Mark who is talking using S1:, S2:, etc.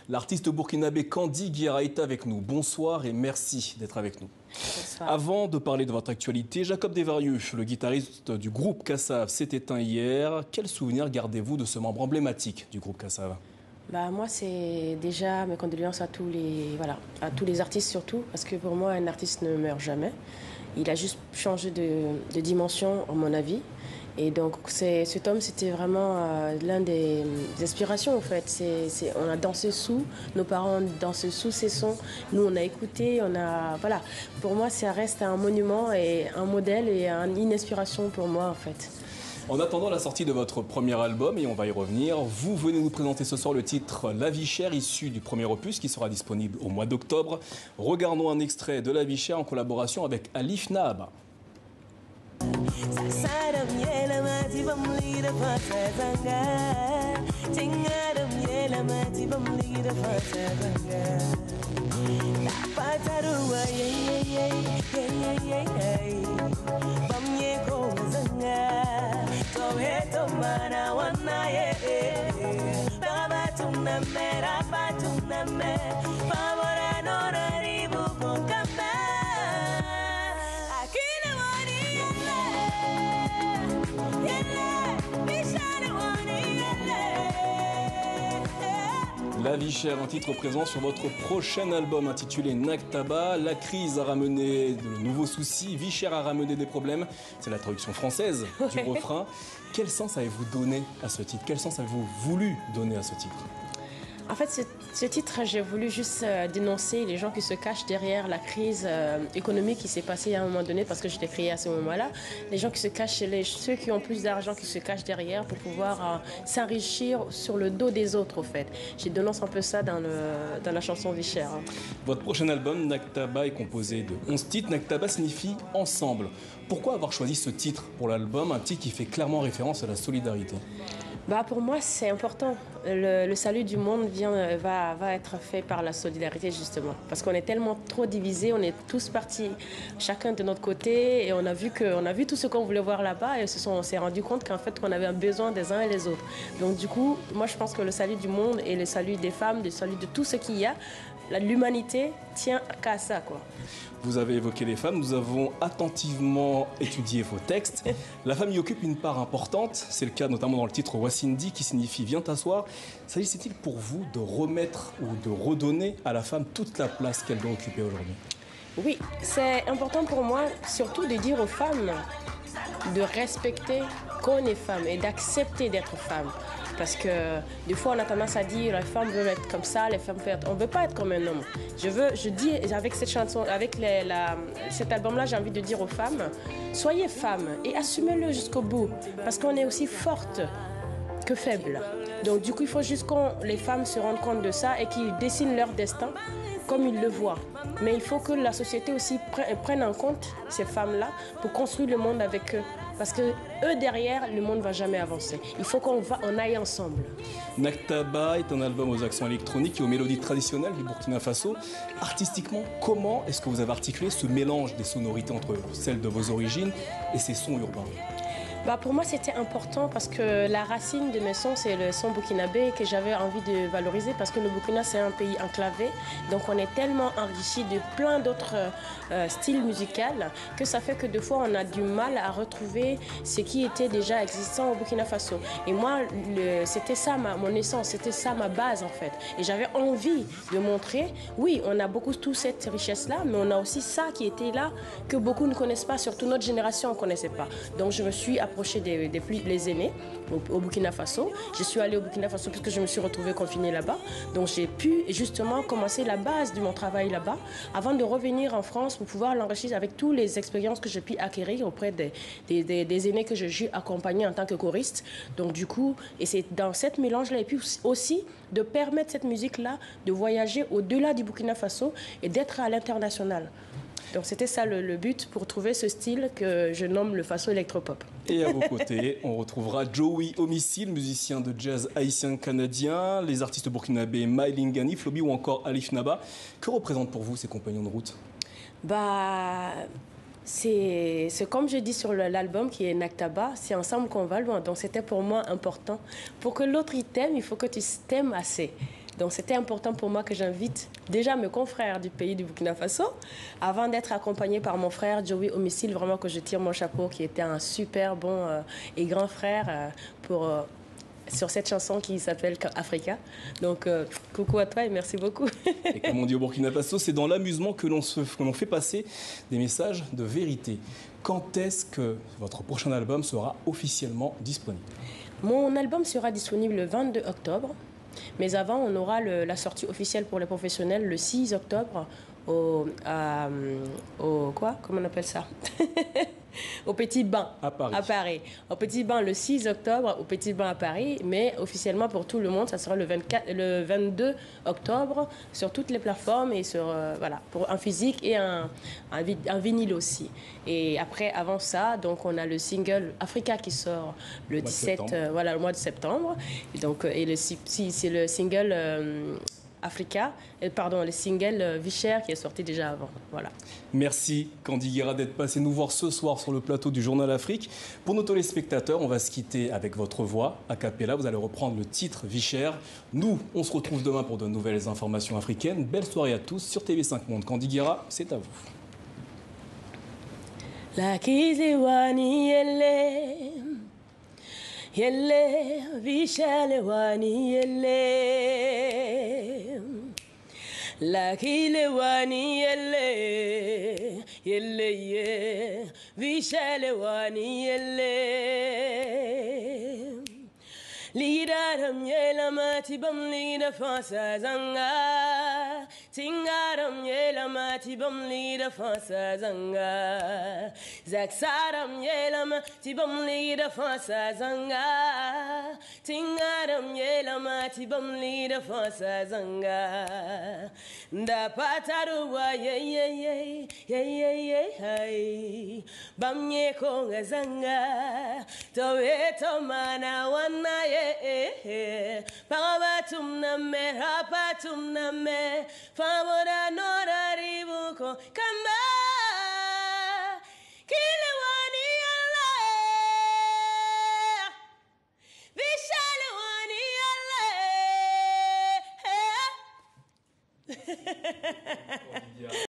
S1: L'artiste burkinabé Kandi Guiraïta est avec nous. Bonsoir et merci d'être avec nous.
S2: Bonsoir.
S1: Avant de parler de votre actualité, Jacob Desvarieux, le guitariste du groupe Kassav, s'est éteint hier. Quel souvenir gardez-vous de ce membre emblématique du groupe Kassav?
S2: Moi, c'est déjà mes condoléances à tous les artistes surtout, parce que pour moi, un artiste ne meurt jamais. Il a juste changé de dimension, à mon avis. Et donc, cet homme, c'était vraiment l'un des inspirations, en fait. On a dansé sous, nos parents ont dansé sous ces sons. Nous, on a écouté, voilà. Pour moi, ça reste un monument et un modèle et une inspiration pour moi, en fait.
S1: En attendant la sortie de votre premier album, et on va y revenir, vous venez nous présenter ce soir le titre La vie chère, issu du premier opus qui sera disponible au mois d'octobre. Regardons un extrait de La vie chère en collaboration avec Alif Naaba. La vie chère, un titre présent sur votre prochain album intitulé Naktaba. La crise a ramené de nouveaux soucis, vie chère a ramené des problèmes. C'est la traduction française du refrain. Quel sens avez-vous donné à ce titre? Quel sens avez-vous voulu donner à ce titre?
S2: En fait, ce titre, j'ai voulu juste dénoncer les gens qui se cachent derrière la crise économique qui s'est passée à un moment donné, parce que je l'ai créé à ce moment-là. Les gens qui se cachent, ceux qui ont plus d'argent qui se cachent derrière pour pouvoir s'enrichir sur le dos des autres, au fait. Je dénonce un peu ça dans la chanson Vie chère.
S1: Votre prochain album, Naktaba, est composé de 11 titres. Naktaba signifie ensemble. Pourquoi avoir choisi ce titre pour l'album, un titre qui fait clairement référence à la solidarité?
S2: Pour moi, c'est important. Le salut du monde va être fait par la solidarité, justement. Parce qu'on est tellement trop divisés, on est tous partis chacun de notre côté et on a vu tout ce qu'on voulait voir là-bas et on s'est rendu compte qu'en fait, qu'on avait un besoin des uns et les autres. Donc du coup, moi, je pense que le salut du monde et le salut des femmes, le salut de tout ce qu'il y a, l'humanité tient qu'à ça, quoi.
S1: Vous avez évoqué les femmes, nous avons attentivement étudié vos textes. La femme y occupe une part importante, c'est le cas notamment dans le titre Wassindi qui signifie viens t'asseoir. S'agit-il pour vous de remettre ou de redonner à la femme toute la place qu'elle doit occuper aujourd'hui?
S2: Oui, c'est important pour moi surtout de dire aux femmes de respecter qu'on est femme et d'accepter d'être femme. Parce que des fois, on a tendance à dire les femmes veulent être comme ça, les femmes veulent être... On ne veut pas être comme un homme. Je dis avec cette chanson, avec cet album-là, j'ai envie de dire aux femmes, soyez femmes et assumez-le jusqu'au bout. Parce qu'on est aussi forte que faible. Donc du coup, il faut juste que les femmes se rendent compte de ça et qu'ils dessinent leur destin comme ils le voient. Mais il faut que la société aussi prenne en compte ces femmes-là pour construire le monde avec eux. Parce que eux derrière, le monde ne va jamais avancer. Il faut qu'on aille ensemble.
S1: Naktaba est un album aux accents électroniques et aux mélodies traditionnelles du Burkina Faso. Artistiquement, comment est-ce que vous avez articulé ce mélange des sonorités entre celles de vos origines et ces sons urbains?
S2: Pour moi, c'était important parce que la racine de mes sons, c'est le son burkinabé que j'avais envie de valoriser parce que le Burkina, c'est un pays enclavé. Donc, on est tellement enrichi de plein d'autres styles musicaux que ça fait que des fois, on a du mal à retrouver ce qui était déjà existant au Burkina Faso. Et moi, c'était ça mon essence, c'était ça ma base en fait. Et j'avais envie de montrer, oui, on a beaucoup toute cette richesse-là, mais on a aussi ça qui était là que beaucoup ne connaissent pas, surtout notre génération ne connaissait pas. Donc, je me suis approchée les aînés au Burkina Faso. Je suis allée au Burkina Faso puisque je me suis retrouvée confinée là-bas. Donc j'ai pu justement commencer la base de mon travail là-bas avant de revenir en France pour pouvoir l'enrichir avec toutes les expériences que j'ai pu acquérir auprès des aînés que j'ai accompagnés en tant que choriste. Donc du coup, et c'est dans cette mélange-là et puis aussi de permettre cette musique-là de voyager au-delà du Burkina Faso et d'être à l'international. Donc c'était ça le but pour trouver ce style que je nomme le Faso électropop.
S1: Et à vos côtés, on retrouvera Joey Homicile, musicien de jazz haïtien-canadien, les artistes burkinabés Maïlingani, Flobi ou encore Alif Naaba. Que représentent pour vous ces compagnons de route?
S2: C'est comme je dis sur l'album qui est Naktaba, c'est ensemble qu'on va loin. Donc c'était pour moi important. Pour que l'autre il t'aime, il faut que tu t'aimes assez. Donc c'était important pour moi que j'invite déjà mes confrères du pays du Burkina Faso, avant d'être accompagnée par mon frère Joey Homicile, vraiment que je tire mon chapeau, qui était un super bon et grand frère sur cette chanson qui s'appelle Africa. Donc, coucou à toi et merci beaucoup.
S1: Et comme on dit au Burkina Faso, c'est dans l'amusement que l'on fait passer des messages de vérité. Quand est-ce que votre prochain album sera officiellement disponible?
S2: Mon album sera disponible le 22 octobre. Mais avant, on aura la sortie officielle pour les professionnels le 6 octobre comment on appelle ça au Petit Bain
S1: à
S2: Paris. Au Petit Bain le 6 octobre, au Petit Bain à Paris, mais officiellement pour tout le monde, ça sera le 22 octobre sur toutes les plateformes et voilà, pour un physique et un vinyle aussi. Et après, avant ça, donc on a le single Africa qui sort le 17, le mois de septembre. Et donc, c'est le single Africa, le single Vichère qui est sorti déjà avant. Voilà.
S1: Merci Candy Guerra d'être passé nous voir ce soir sur le plateau du Journal Afrique. Pour nos téléspectateurs, on va se quitter avec votre voix a cappella. Vous allez reprendre le titre Vichère. Nous, on se retrouve demain pour de nouvelles informations africaines. Belle soirée à tous sur TV5 Monde. Candy Guerra, c'est à vous.
S2: La Kiziwani Yelle Vichale Wani Yelle La Kile Wani Yelle Ye Vichale Wani Yelle Lidaram Yela Mati Bam Lida Fansa Zanga Tingaram Yela Mati Bam Lida Fansa Zanga Zaksaram Yela Mati Bam Lida Fansa Zanga Tingaram Yela Mati Bam Lida Fansa Zanga Da Pataruwa ye Bam Ye Konga Zanga Toweto Mana Wana ye Parabatum Name Rapatum Name Famora Nora Ribuko